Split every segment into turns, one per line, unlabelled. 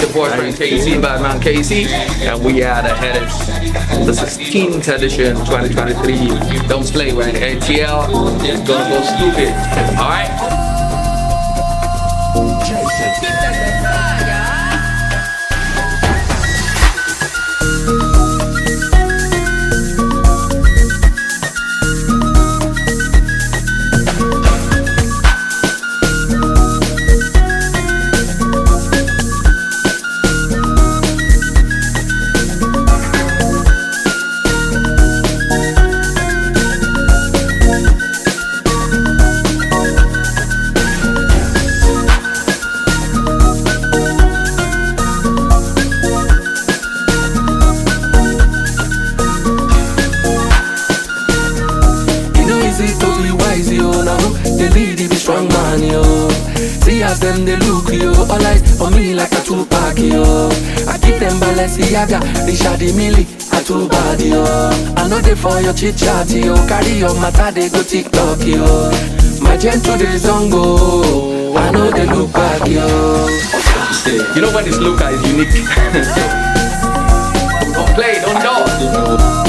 your boyfriend Kcee, Batman Kcee, and we are the Headies. The 16th edition 2023. Don't play when ATL is gonna go stupid. Alright?
The lady be strong man, yo. See as them they look, yo. All eyes on me like a Tupac, yo. I keep them Balenciaga, Richard Mille, a too bad, yo. I know they for your chit chat, yo. Carry your matter, they go TikTok, yo. My gentle they zongo, I know they look back, yo.
You know when this look is unique. Don't play, don't dodge.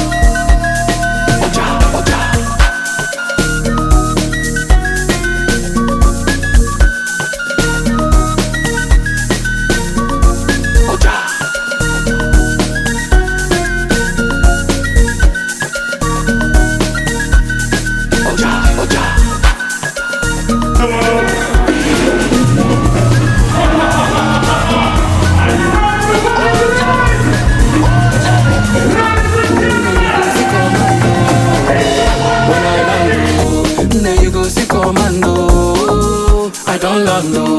I don't land, no.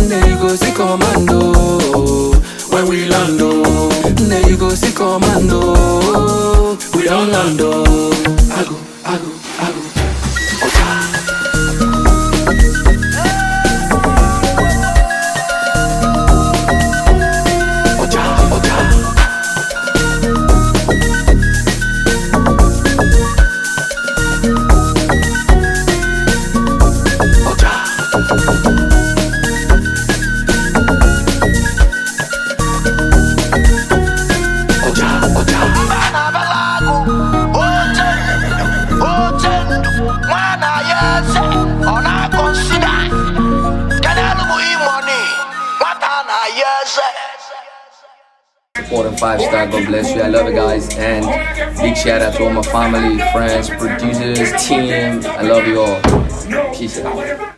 Then you go see commando. When we land, oh. Then you go see commando. We don't land, oh. I go.
Support and 5-star, God bless you. I love you guys, and big shout out to all my family, friends, producers, team. I love you all. Peace out.